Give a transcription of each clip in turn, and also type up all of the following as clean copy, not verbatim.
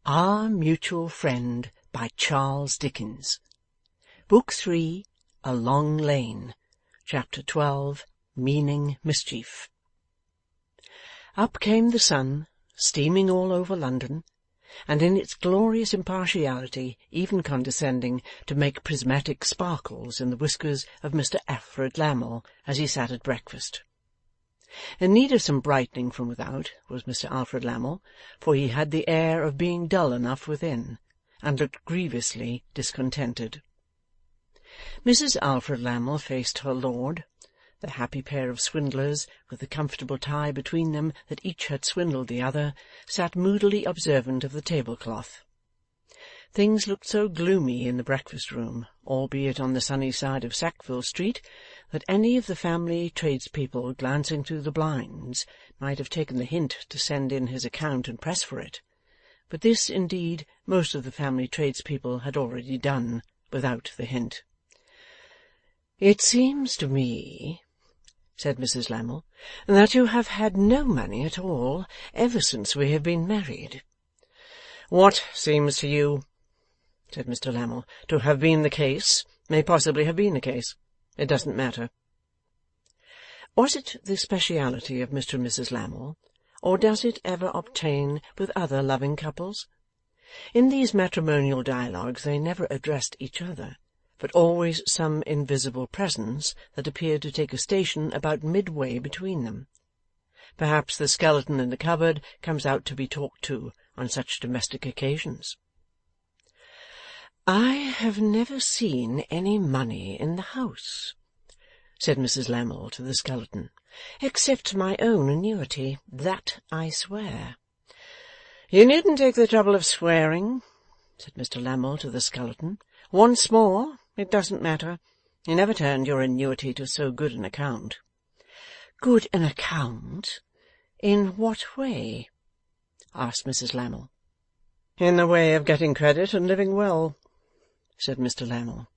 Our Mutual Friend by Charles Dickens. Book 3, A Long Lane. Chapter 12, Meaning Mischief. Up came the sun, steaming all over London, and in its glorious impartiality even condescending to make prismatic sparkles in the whiskers of Mr Alfred Lammle as he sat at breakfast. In need of some brightening from without was Mr Alfred Lammle, for he had the air of being dull enough within, and looked grievously discontented. Mrs Alfred Lammle faced her lord. The happy pair of swindlers, with the comfortable tie between them that each had swindled the other, sat moodily observant of the tablecloth. Things looked so gloomy in the breakfast-room, albeit on the sunny side of Sackville Street, that any of the family tradespeople glancing through the blinds might have taken the hint to send in his account and press for it. But this, indeed, most of the family tradespeople had already done, without the hint. "It seems to me," said Mrs Lammle, "that you have had no money at all ever since we have been married." "What seems to you," said Mr Lammle, "to have been the case, may possibly have been the case. It doesn't matter." Was it the speciality of Mr and Mrs Lammle, or does it ever obtain with other loving couples? In these matrimonial dialogues they never addressed each other, but always some invisible presence that appeared to take a station about midway between them. Perhaps the skeleton in the cupboard comes out to be talked to on such domestic occasions. "I have never seen any money in the house," said Mrs Lammle to the skeleton, "except my own annuity. That I swear." "You needn't take the trouble of swearing," said Mr Lammle to the skeleton. "Once more, it doesn't matter. You never turned your annuity to so good an account." "Good an account? In what way?" asked Mrs Lammle. "In the way of getting credit and living well," said Mr Lammle.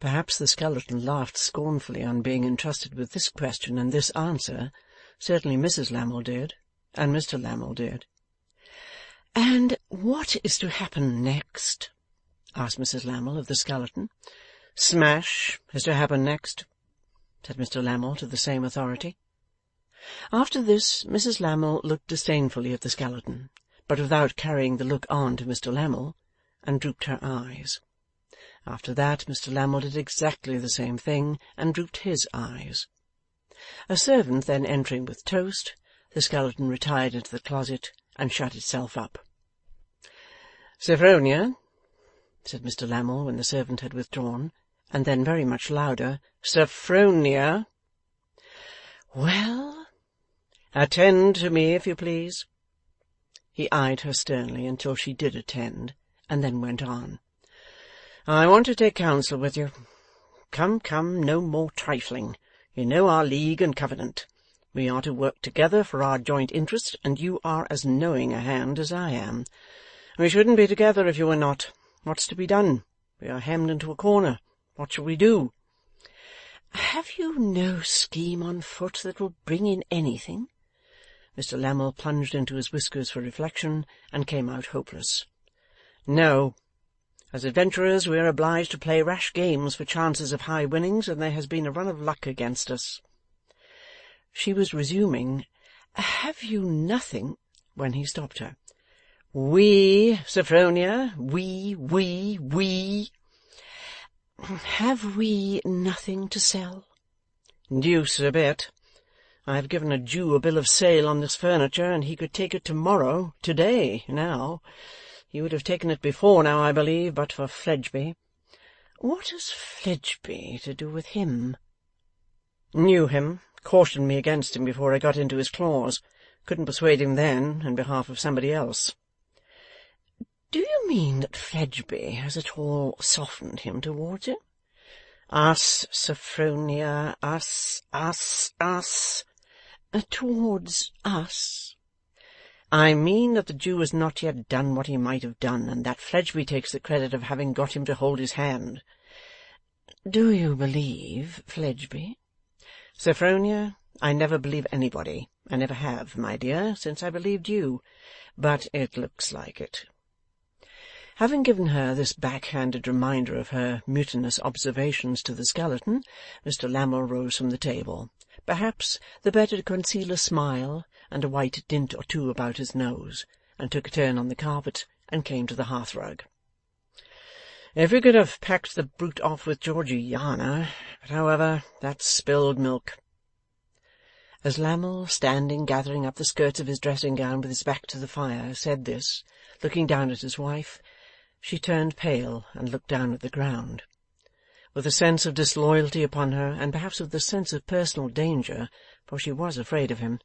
Perhaps the skeleton laughed scornfully on being entrusted with this question and this answer. Certainly Mrs Lammle did, and Mr Lammle did. "And what is to happen next?" asked Mrs Lammle of the skeleton. "Smash is to happen next," said Mr Lammle to the same authority. After this Mrs Lammle looked disdainfully at the skeleton, but without carrying the look on to Mr Lammle, and drooped her eyes. After that Mr Lammle did exactly the same thing, and drooped his eyes. A servant then entering with toast, the skeleton retired into the closet and shut itself up. "Sophronia," said Mr Lammle when the servant had withdrawn, and then very much louder, "Sophronia." "Well?" "Attend to me, if you please." He eyed her sternly until she did attend, and then went on. "I want to take counsel with you. Come, come, no more trifling. You know our league and covenant. We are to work together for our joint interest, and you are as knowing a hand as I am. We shouldn't be together if you were not. What's to be done? We are hemmed into a corner. What shall we do?" "Have you no scheme on foot that will bring in anything?" Mr Lammle plunged into his whiskers for reflection, and came out hopeless. "No. As adventurers we are obliged to play rash games for chances of high winnings, and there has been a run of luck against us." She was resuming, "Have you nothing—" when he stopped her. "We, Sophronia, we. "Have we nothing to sell?" "Deuce a bit. I have given a Jew a bill of sale on this furniture, and he could take it to-morrow, to-day, now. He would have taken it before now, I believe, but for Fledgeby." "What has Fledgeby to do with him?" "Knew him. Cautioned me against him before I got into his claws. Couldn't persuade him then, in behalf of somebody else." "Do you mean that Fledgeby has at all softened him towards you?" "Us, Sophronia, us. Towards us?" "I mean that the Jew has not yet done what he might have done, and that Fledgeby takes the credit of having got him to hold his hand." "Do you believe Fledgeby?" "Sophronia, I never believe anybody. I never have, my dear, since I believed you. But it looks like it." Having given her this backhanded reminder of her mutinous observations to the skeleton, Mr Lammle rose from the table, perhaps the better to conceal a smile and a white dint or two about his nose, and took a turn on the carpet, and came to the hearthrug. 'If we could have packed the brute off with Georgiana, but however, that's spilled milk.' As Lammle, standing gathering up the skirts of his dressing-gown with his back to the fire, said this, looking down at his wife, she turned pale and looked down at the ground. With a sense of disloyalty upon her, and perhaps with a sense of personal danger, for she was afraid of him,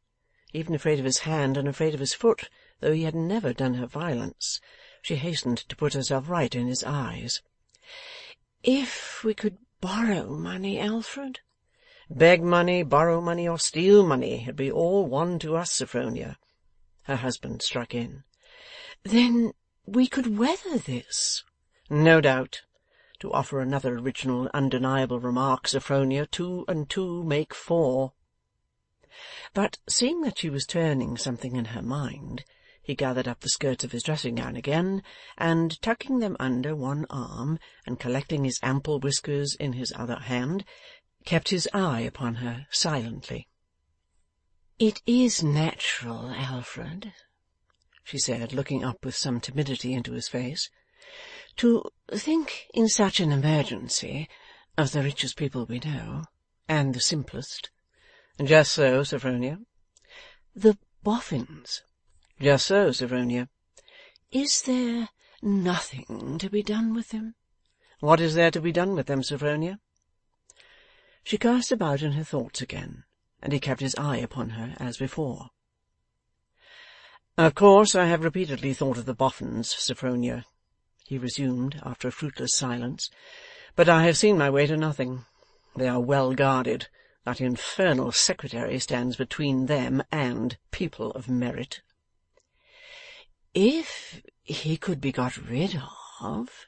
even afraid of his hand and afraid of his foot, though he had never done her violence, she hastened to put herself right in his eyes. 'If we could borrow money, Alfred?' 'Beg money, borrow money, or steal money, it'd be all one to us, Sophronia,' her husband struck in. 'Then we could weather this?' 'No doubt. To offer another original and undeniable remark, Sophronia, 2 and 2 make 4. But, seeing that she was turning something in her mind, he gathered up the skirts of his dressing-gown again, and, tucking them under one arm, and collecting his ample whiskers in his other hand, kept his eye upon her silently. 'It is natural, Alfred,' she said, looking up with some timidity into his face, 'to think in such an emergency of the richest people we know, and the simplest.' 'Just so, Sophronia.' 'The Boffins.' 'Just so, Sophronia.' 'Is there nothing to be done with them?' 'What is there to be done with them, Sophronia?' She cast about in her thoughts again, and he kept his eye upon her as before. 'Of course I have repeatedly thought of the Boffins, Sophronia,' he resumed, after a fruitless silence, 'but I have seen my way to nothing. They are well guarded. That infernal secretary stands between them and people of merit.' 'If he could be got rid of,'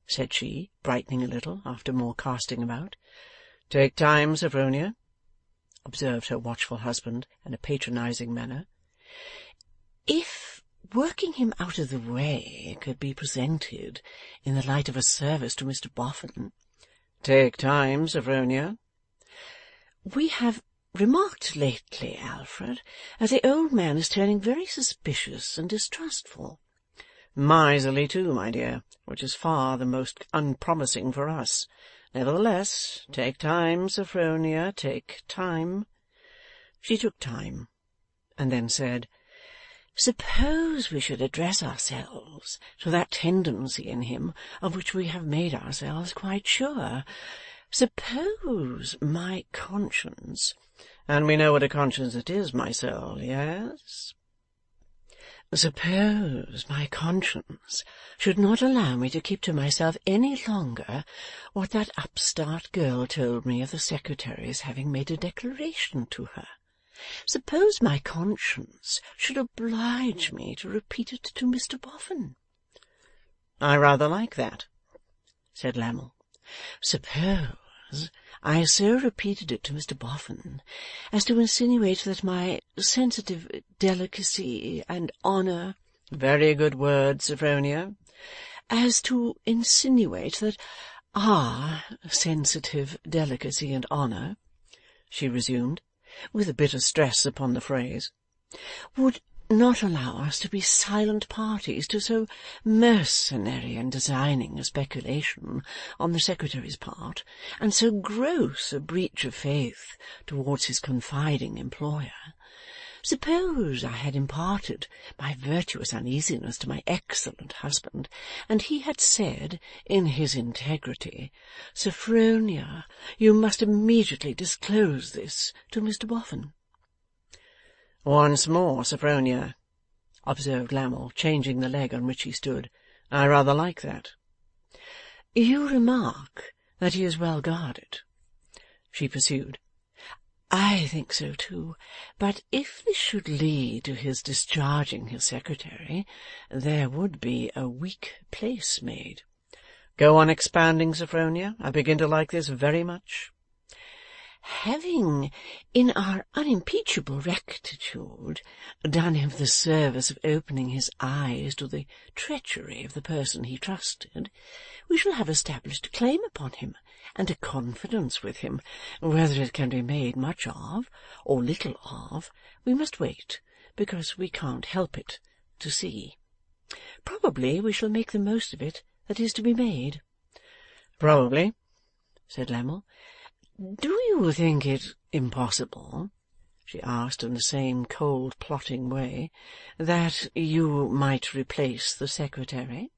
said she, brightening a little, after more casting about. 'Take time, Sophronia,' observed her watchful husband in a patronizing manner. 'If working him out of the way could be presented in the light of a service to Mr Boffin.' 'Take time, Sophronia.' 'We have remarked lately, Alfred, that the old man is turning very suspicious and distrustful.' 'Miserly too, my dear, which is far the most unpromising for us. Nevertheless, take time, Sophronia, take time.' She took time, and then said, 'Suppose we should address ourselves to that tendency in him of which we have made ourselves quite sure. Suppose my conscience—' 'And we know what a conscience it is, my soul. Yes?' 'Suppose my conscience should not allow me to keep to myself any longer what that upstart girl told me of the secretary's having made a declaration to her. Suppose my conscience should oblige me to repeat it to Mr Boffin.' 'I rather like that,' said Lammle. 'Suppose I so repeated it to Mr Boffin as to insinuate that my sensitive delicacy and honour—' 'Very good word, Sophronia.' 'As to insinuate that our sensitive delicacy and honour,' she resumed, with a bitter stress upon the phrase, 'would not allow us to be silent parties to so mercenary and designing a speculation on the secretary's part, and so gross a breach of faith towards his confiding employer. Suppose I had imparted my virtuous uneasiness to my excellent husband, and he had said, in his integrity, "Sophronia, you must immediately disclose this to Mr Boffin." "Once more, Sophronia," observed Lammle, changing the leg on which he stood, "I rather like that." "You remark that he is well guarded," she pursued. "I think so too. But if this should lead to his discharging his secretary, there would be a weak place made." "Go on expounding, Sophronia. I begin to like this very much." having, in our unimpeachable rectitude, done him the service of opening his eyes to the treachery of the person he trusted, we shall have established a claim upon him, and a confidence with him. Whether it can be made much of, or little of, we must wait, because we can't help it, to see. Probably we shall make the most of it that is to be made. Probably, said Lammle. Do you think it impossible, she asked in the same cold, plotting way, that you might replace the secretary?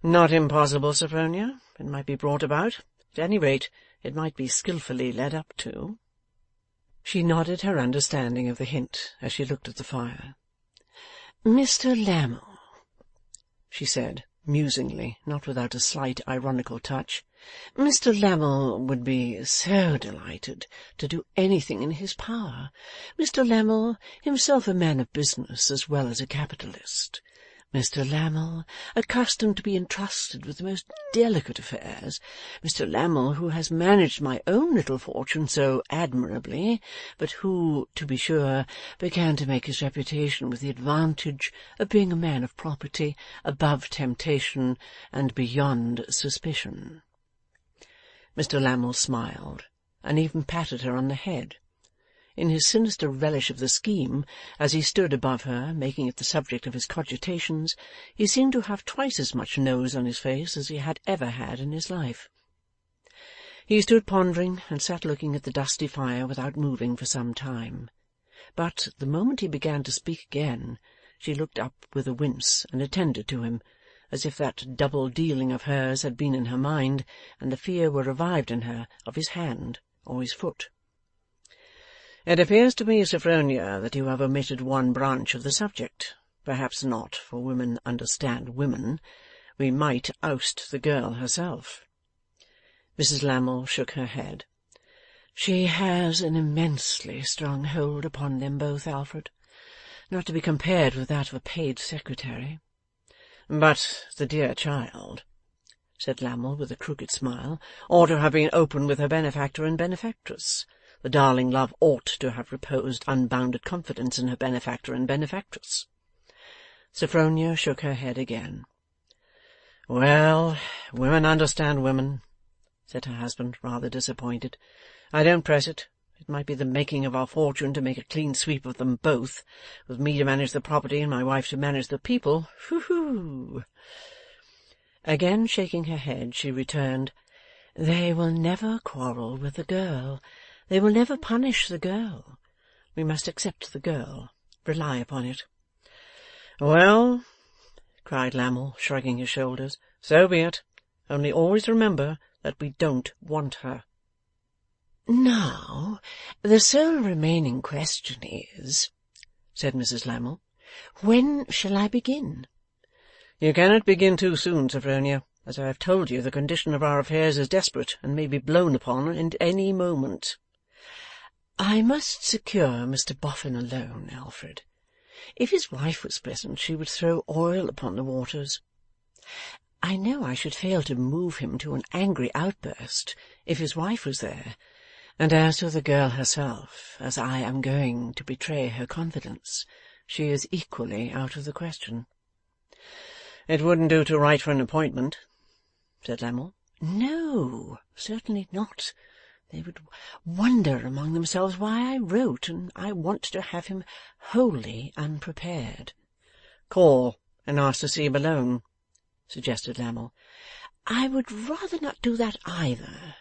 Not impossible, Sophronia. It might be brought about. At any rate, it might be skilfully led up to. She nodded her understanding of the hint as she looked at the fire. Mr. Lammle, she said, musingly, not without a slight ironical touch, Mr. Lammle would be so delighted to do anything in his power. Mr. Lammle, himself a man of business as well as a capitalist. Mr. Lammle, accustomed to be entrusted with the most delicate affairs. Mr. Lammle, who has managed my own little fortune so admirably, but who, to be sure, began to make his reputation with the advantage of being a man of property, above temptation, and beyond suspicion. Mr. Lammle smiled, and even patted her on the head. In his sinister relish of the scheme, as he stood above her, making it the subject of his cogitations, he seemed to have twice as much nose on his face as he had ever had in his life. He stood pondering and sat looking at the dusty fire without moving for some time. But, the moment he began to speak again, she looked up with a wince and attended to him, as if that double dealing of hers had been in her mind, and the fear were revived in her of his hand or his foot. It appears to me, Sophronia, that you have omitted one branch of the subject. Perhaps not, for women understand women. We might oust the girl herself. Mrs. Lammle shook her head. She has an immensely strong hold upon them both, Alfred, not to be compared with that of a paid secretary. But the dear child, said Lammle with a crooked smile, ought to have been open with her benefactor and benefactress. The darling love ought to have reposed unbounded confidence in her benefactor and benefactress. Sophronia shook her head again. Well, women understand women, said her husband, rather disappointed. I don't press it. It might be the making of our fortune to make a clean sweep of them both, with me to manage the property and my wife to manage the people. Hoo-hoo! Again shaking her head, she returned, They will never quarrel with the girl. They will never punish the girl. We must accept the girl. Rely upon it. Well, cried Lammle, shrugging his shoulders, so be it. Only always remember that we don't want her. Now, the sole remaining question is, said Mrs. Lammle, when shall I begin? You cannot begin too soon, Sophronia. As I have told you, the condition of our affairs is desperate, and may be blown upon at any moment. I must secure Mr. Boffin alone, Alfred. If his wife was present, she would throw oil upon the waters. I know I should fail to move him to an angry outburst if his wife was there, and as to the girl herself, as I am going to betray her confidence, she is equally out of the question. It wouldn't do to write for an appointment, said Lammle. No, certainly not. They would wonder among themselves why I wrote, and I want to have him wholly unprepared. Call and ask to see him alone, suggested Lammle. I would rather not do that either.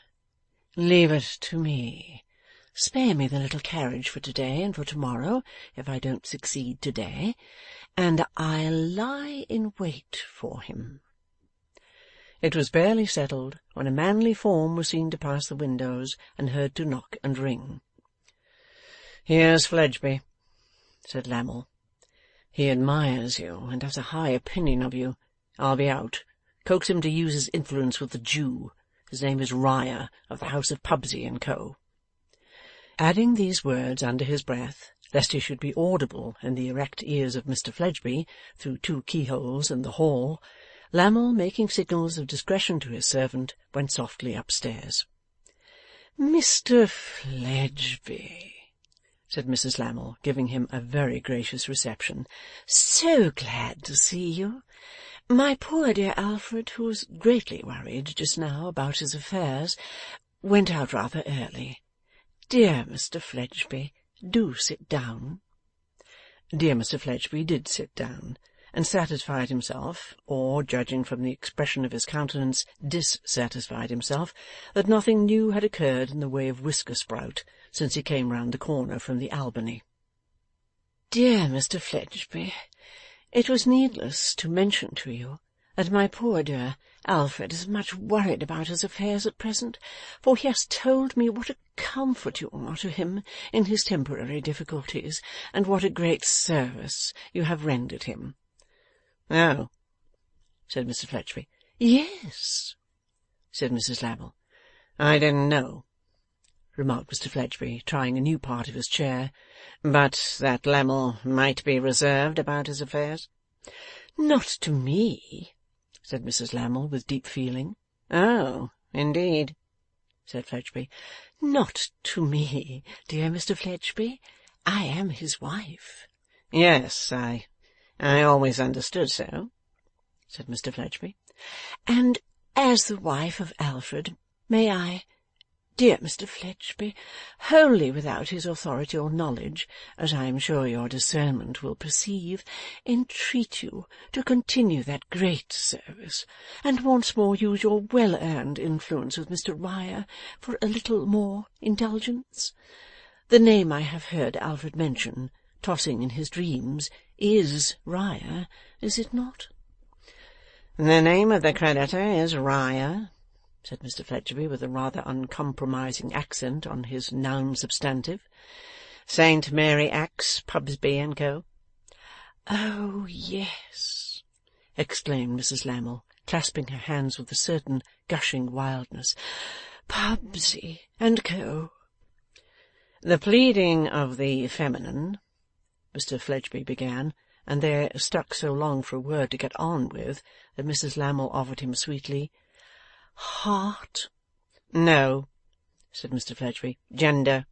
Leave it to me. Spare me the little carriage for to-day and for to-morrow, if I don't succeed to-day, and I'll lie in wait for him. It was barely settled when a manly form was seen to pass the windows and heard to knock and ring. Here's Fledgeby, said Lammle. He admires you and has a high opinion of you. I'll be out. Coax him to use his influence with the Jew. His name is Riah, of the house of Pubsey and Co. Adding these words under his breath, lest he should be audible in the erect ears of Mr. Fledgeby through 2 keyholes in the hall, Lammle, making signals of discretion to his servant, went softly upstairs. 'Mr. Fledgeby,' said Mrs. Lammle, giving him a very gracious reception. 'So glad to see you. My poor dear Alfred, who was greatly worried just now about his affairs, went out rather early. Dear Mr. Fledgeby, do sit down.' Dear Mr. Fledgeby did sit down, and satisfied himself, or, judging from the expression of his countenance, dissatisfied himself, that nothing new had occurred in the way of whisker-sprout since he came round the corner from the Albany. 'Dear Mr. Fledgeby, it was needless to mention to you that my poor dear Alfred is much worried about his affairs at present, for he has told me what a comfort you are to him in his temporary difficulties, and what a great service you have rendered him.' 'Oh!' said Mr. Fledgeby. 'Yes,' said Mrs. Lammle. 'I didn't know,' remarked Mr. Fledgeby, trying a new part of his chair, 'but that Lammle might be reserved about his affairs.' 'Not to me,' said Mrs. Lammle, with deep feeling. 'Oh, indeed?' said Fledgeby. 'Not to me, dear Mr. Fledgeby. I am his wife.' 'Yes, I always understood so,' said Mr. Fledgeby. 'And as the wife of Alfred, may I, dear Mr. Fledgeby, wholly without his authority or knowledge, as I am sure your discernment will perceive, entreat you to continue that great service, and once more use your well-earned influence with Mr. Riah for a little more indulgence? The name I have heard Alfred mention, tossing in his dreams, is Riah, is it not?' 'The name of the creditor is Riah,' said Mr. Fledgeby, with a rather uncompromising accent on his noun substantive. 'Saint Mary Axe, Pubsby and Co.' 'Oh, yes!' exclaimed Mrs. Lammle, clasping her hands with a certain gushing wildness. 'Pubsey and Co.' 'The pleading of the feminine,' Mr. Fledgeby began, and there stuck so long for a word to get on with that Mrs. Lammle offered him sweetly, 'Heart?' 'No,' said Mr. Fledgeby. 'Gender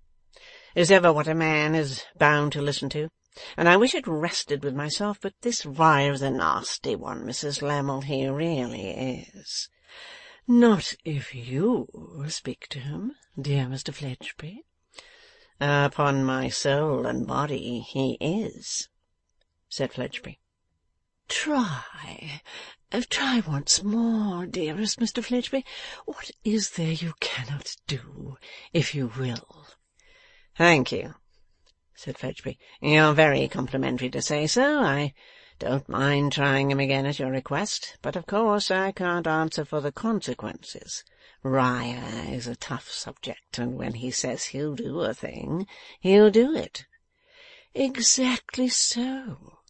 is ever what a man is bound to listen to, and I wish it rested with myself, but this Riah's a nasty one, Mrs. Lammle, he really is.' 'Not if you speak to him, dear Mr. Fledgeby.' 'Upon my soul and body he is,' said Fledgeby. 'Try once more, dearest Mr. Fledgeby. What is there you cannot do, if you will?' 'Thank you,' said Fledgeby. 'You're very complimentary to say so. I don't mind trying him again at your request, but of course I can't answer for the consequences. Riah is a tough subject, and when he says he'll do a thing, he'll do it.' 'Exactly so,'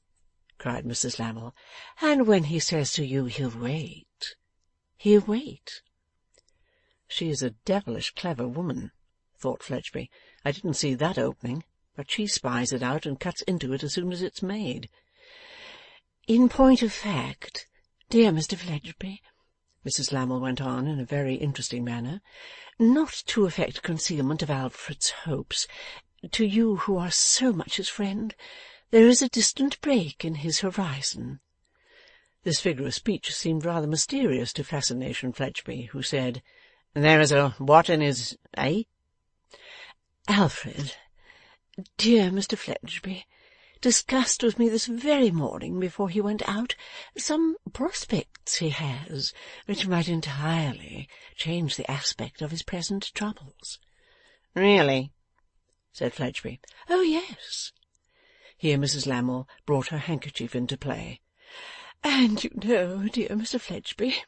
cried Mrs. Lammle. 'And when he says to you he'll wait, he'll wait.' 'She is a devilish clever woman,' thought Fledgeby. 'I didn't see that opening, but she spies it out and cuts into it as soon as it's made.' 'In point of fact, dear Mr. Fledgeby,' Mrs. Lammle went on in a very interesting manner, 'not to affect concealment of Alfred's hopes, to you who are so much his friend, there is a distant break in his horizon.' This figure of speech seemed rather mysterious to Fascination Fledgeby, who said, 'There is a what in his, eh?' 'Alfred, dear Mr. Fledgeby, discussed with me this very morning before he went out some prospects he has which might entirely change the aspect of his present troubles.' 'Really?' said Fledgeby. 'Oh, yes.' Here Mrs. Lammle brought her handkerchief into play. 'And you know, dear Mr. Fledgeby,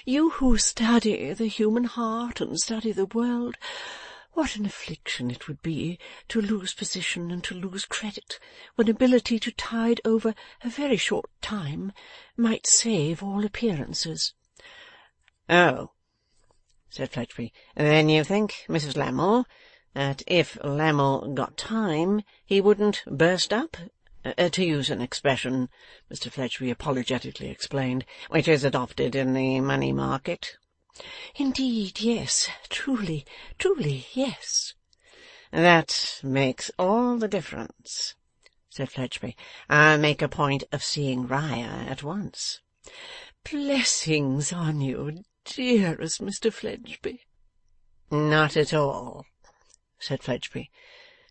you who study the human heart and study the world, what an affliction it would be to lose position and to lose credit, when ability to tide over a very short time might save all appearances.' 'Oh!' said Fledgeby. 'Then you think, Mrs. Lammle, that if Lammle got time he wouldn't burst up? To use an expression,' Mr. Fledgeby apologetically explained, 'which is adopted in the money market. Indeed, yes. Truly, yes. That makes all the difference, said Fledgeby. I'll make a point of seeing Riah at once. Blessings on you, dearest Mr. Fledgeby. Not at all, said Fledgeby.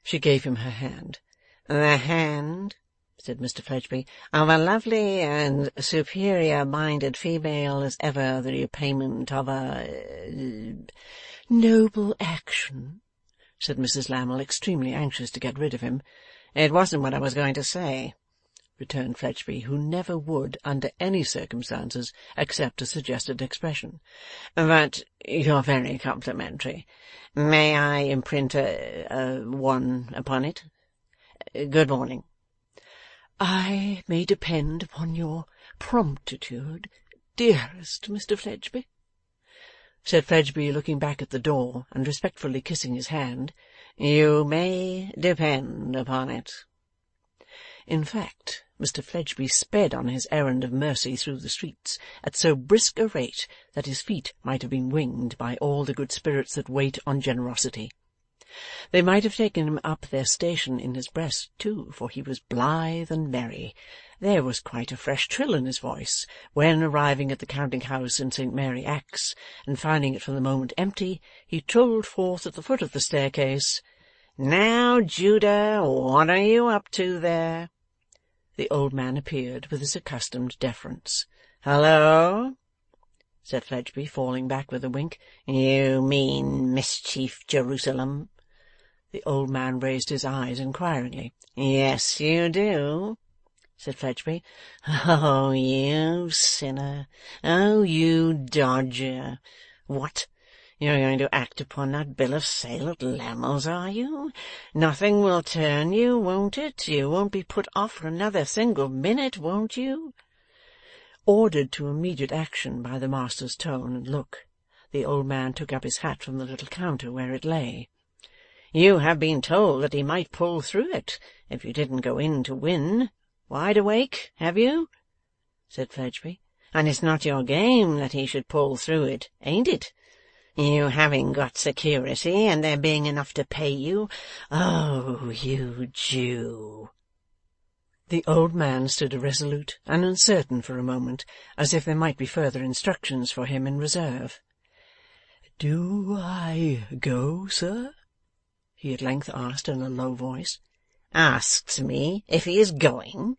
She gave him her hand. The hand, said Mr. Fledgeby, of a lovely and superior-minded female is ever the repayment of a noble action, said Mrs. Lammle, extremely anxious to get rid of him. It wasn't what I was going to say, returned Fledgeby, who never would, under any circumstances, accept a suggested expression. But you're very complimentary. May I imprint one upon it? Good morning. I may depend upon your promptitude, dearest Mr. Fledgeby, said Fledgeby, looking back at the door and respectfully kissing his hand. You may depend upon it. In fact, Mr. Fledgeby sped on his errand of mercy through the streets at so brisk a rate that his feet might have been winged by all the good spirits that wait on generosity. They might have taken him up their station in his breast, too, for he was blithe and merry. There was quite a fresh trill in his voice, when, arriving at the counting-house in St. Mary Axe, and finding it for the moment empty, he trolled forth at the foot of the staircase. "Now, Judah, what are you up to there?" The old man appeared with his accustomed deference. "Hallo!" said Fledgeby, falling back with a wink. "You mean Mischief Jerusalem?" The old man raised his eyes inquiringly. "Yes, you do," said Fledgeby. "Oh, you sinner! Oh, you dodger! What? You're going to act upon that bill of sale at Lammle's, are you? Nothing will turn you, won't it? You won't be put off for another single minute, won't you?" Ordered to immediate action by the master's tone and look, the old man took up his hat from the little counter where it lay. "You have been told that he might pull through it, if you didn't go in to win. Wide awake, have you?" said Fledgeby. "And it's not your game that he should pull through it, ain't it? You having got security, and there being enough to pay you. Oh, you Jew!" The old man stood irresolute and uncertain for a moment, as if there might be further instructions for him in reserve. "Do I go, sir?" he at length asked in a low voice. "Asks me if he is going!"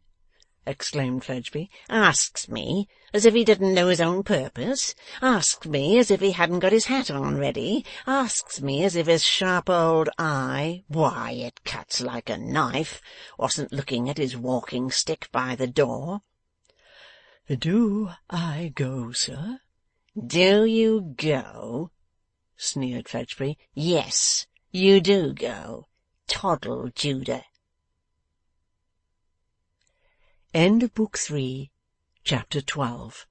exclaimed Fledgeby. "Asks me as if he didn't know his own purpose! Asks me as if he hadn't got his hat on ready! Asks me as if his sharp old eye, why, it cuts like a knife, wasn't looking at his walking-stick by the door!" "Do I go, sir?" "Do you go?" sneered Fledgeby. "Yes, you do go. Toddle, Judah." End of Book 3, Chapter 12.